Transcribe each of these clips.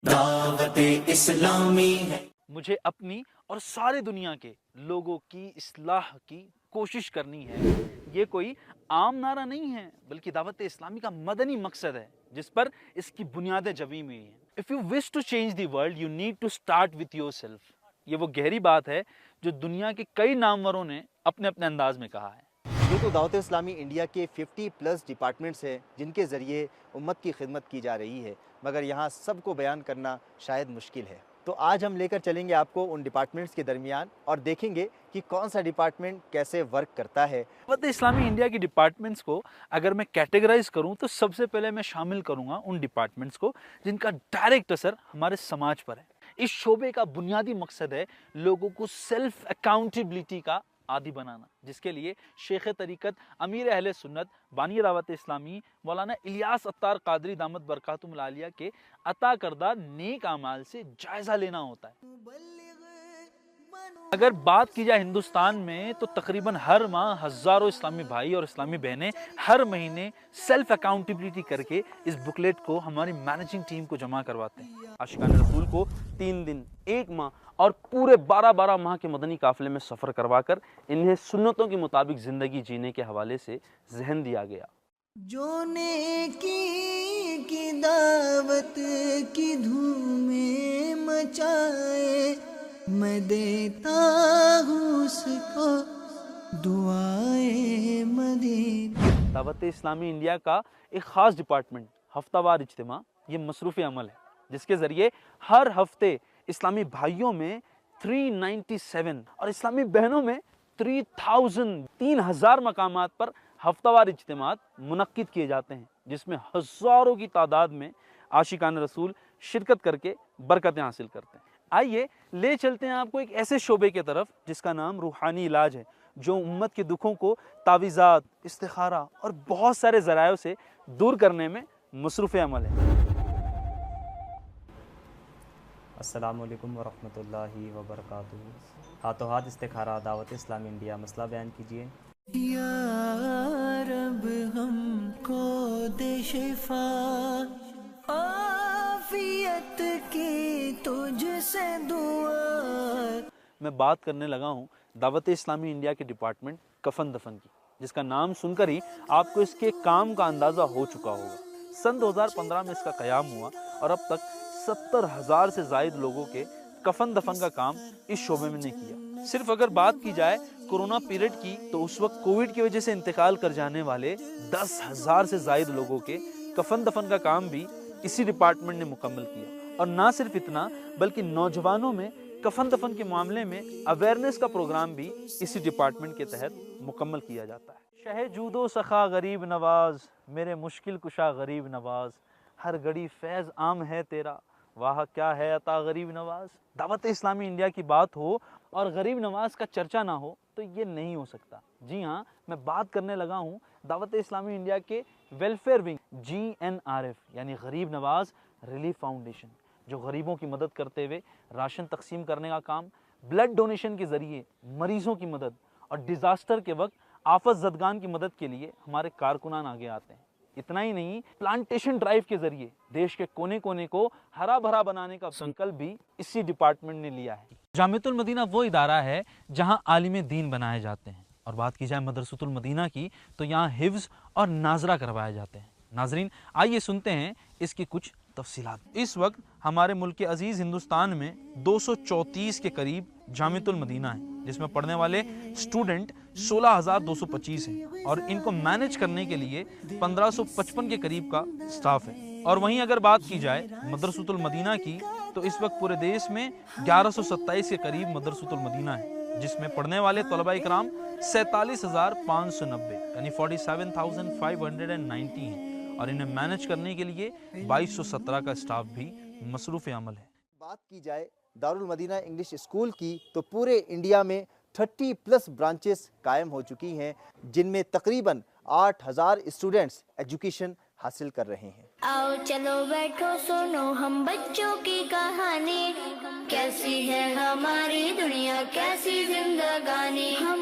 دعوت اسلامی ہے۔ مجھے اپنی اور سارے دنیا کے لوگوں کی اصلاح کی کوشش کرنی ہے۔ یہ کوئی عام نعرہ نہیں ہے بلکہ دعوت اسلامی کا مدنی مقصد ہے جس پر اس کی بنیادیں جمی ہوئی ہیں۔ If you wish to change the world, you need to start with yourself۔ یہ وہ گہری بات ہے جو دنیا کے کئی ناموروں نے اپنے اپنے انداز میں کہا ہے۔ یہ تو دعوت اسلامی انڈیا کے 50+ ڈپارٹمنٹس ہیں جن کے ذریعے امت کی خدمت کی جا رہی ہے، مگر یہاں سب کو بیان کرنا شاید مشکل ہے۔ تو آج ہم لے کر چلیں گے آپ کو ان ڈپارٹمنٹس کے درمیان اور دیکھیں گے کہ کون سا ڈپارٹمنٹ کیسے ورک کرتا ہے۔ دعوت اسلامی انڈیا کی ڈپارٹمنٹس کو اگر میں کیٹیگرائز کروں تو سب سے پہلے میں شامل کروں گا ان ڈپارٹمنٹس کو جن کا ڈائریکٹ اثر ہمارے سماج پر ہے۔ اس شعبے کا بنیادی مقصد ہے لوگوں کو سیلف اکاؤنٹیبلٹی کا عادی بنانا، جس کے لیے شیخ طریقت امیر اہل سنت بانی دعوت اسلامی مولانا الیاس عطار قادری دامت برکاتہم العالیہ کے عطا کردہ نیک اعمال سے جائزہ لینا ہوتا ہے۔ اگر بات کی جائے ہندوستان میں تو تقریباً ہر ماہ ہزاروں اسلامی بھائی اور اسلامی بہنیں ہر مہینے سیلف اکاؤنٹیبلٹی کر کے اس بکلیٹ کو ہماری مینیجنگ ٹیم کو جمع کرواتے ہیں۔ عاشقان رسول کو 3 دن، 1 ماہ اور پورے 12 ماہ کے مدنی قافلے میں سفر کروا کر انہیں سنتوں کے مطابق زندگی جینے کے حوالے سے ذہن دیا گیا۔ جو نیکی کی دعوت کی دھومیں مچائے، میں دیتا ہوں اس کو دعائے مدینہ۔ دعوت اسلامی انڈیا کا ایک خاص ڈپارٹمنٹ ہفتہ وار اجتماع یہ مصروف عمل ہے جس کے ذریعے ہر ہفتے اسلامی بھائیوں میں 397 اور اسلامی بہنوں میں 3000 مقامات پر ہفتہ وار اجتماعات منعقد کیے جاتے ہیں جس میں ہزاروں کی تعداد میں عاشقان رسول شرکت کر کے برکتیں حاصل کرتے ہیں۔ آئیے لے چلتے ہیں آپ کو ایک ایسے شعبے کی طرف جس کا نام روحانی علاج ہے، جو امت کے دکھوں کو تعویذات، استخارہ اور بہت سارے ذرائع سے دور کرنے میں مصروف عمل ہے۔ السلام علیکم ورحمۃ اللہ وبرکاتہ۔ ہاتھوں ہاتھ استخارہ دعوت اسلامی انڈیا، مسئلہ بیان کیجیے۔ یا رب ہم کو دے شفا، عافیت کی تجھ سے دعا۔ میں بات کرنے لگا ہوں دعوت اسلامی انڈیا کے ڈپارٹمنٹ کفن دفن کی، جس کا نام سن کر ہی آپ کو اس کے کام کا اندازہ ہو چکا ہوگا۔ سن 2015 میں اس کا قیام ہوا اور اب تک 70,000 سے زائد لوگوں کے کفن دفن کا کام اس شعبے میں نے کیا۔ صرف اگر بات کی جائے کورونا پیریڈ کی تو اس وقت کووڈ کی وجہ سے انتقال کر جانے والے 10,000 سے زائد لوگوں کے کفن دفن کا کام بھی اسی ڈپارٹمنٹ نے مکمل کیا۔ اور نہ صرف اتنا بلکہ نوجوانوں میں کفن دفن کے معاملے میں اویئرنیس کا پروگرام بھی اسی ڈپارٹمنٹ کے تحت مکمل کیا جاتا ہے۔ شہ جود و سخا غریب نواز، میرے مشکل کشا غریب نواز، ہر گھڑی فیض عام ہے تیرا، واہ کیا ہے عطا غریب نواز۔ دعوت اسلامی انڈیا کی بات ہو اور غریب نواز کا چرچا نہ ہو تو یہ نہیں ہو سکتا۔ جی ہاں، میں بات کرنے لگا ہوں دعوت اسلامی انڈیا کے ویلفیئر ونگ GNRF یعنی غریب نواز ریلیف فاؤنڈیشن، جو غریبوں کی مدد کرتے ہوئے راشن تقسیم کرنے کا کام، بلڈ ڈونیشن کے ذریعے مریضوں کی مدد اور ڈیزاسٹر کے وقت آفت زدگان کی مدد کے لیے ہمارے کارکنان آگے آتے ہیں۔ اتنا ہی نہیں، پلانٹیشن ڈرائیو کے ذریعے دیش کے کونے کونے کو ہرا بھرا بنانے کا سنکلپ بھی اسی ڈپارٹمنٹ نے لیا ہے۔ جامعۃ المدینہ وہ ادارہ ہے جہاں عالم دین بنائے جاتے ہیں، اور بات کی جائے مدرسۃ المدینہ کی تو یہاں حفظ اور ناظرہ کروائے جاتے ہیں۔ ناظرین، آئیے سنتے ہیں اس کی کچھ تفصیلات۔ اس وقت ہمارے ملک عزیز ہندوستان میں 234 کے قریب جامعۃ المدینہ ہیں، جس میں پڑھنے والے اسٹوڈنٹ 16,225 ہیں، اور ان کو مینج کرنے کے لیے 1555 کے قریب کا سٹاف ہے۔ اور وہیں اگر بات کی جائے مدرسۃ المدینہ کی تو اس وقت پورے دیش میں 1127 کے قریب مدرسۃ المدینہ ہے، جس میں پڑھنے والے طلباء اکرام 47,590 یعنی 47,590 ہیں، اور انہیں مینج کرنے کے لیے 2217 کا سٹاف بھی مصروف عمل ہے۔ بات کی جائے دارالمدینہ انگلش اسکول کی تو پورے انڈیا میں 30+ برانچز قائم ہو چکی ہیں، جن میں تقریباً 8,000 اسٹوڈنٹس ایجوکیشن حاصل کر رہے ہیں۔ آؤ چلو بیٹھو سنو ہم بچوں کی کہانی، کیسی ہے ہماری دنیا کیسی زندگانی، ہم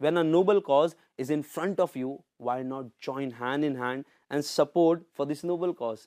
when a noble cause is in front of you, why not join hand in hand and support for this noble cause।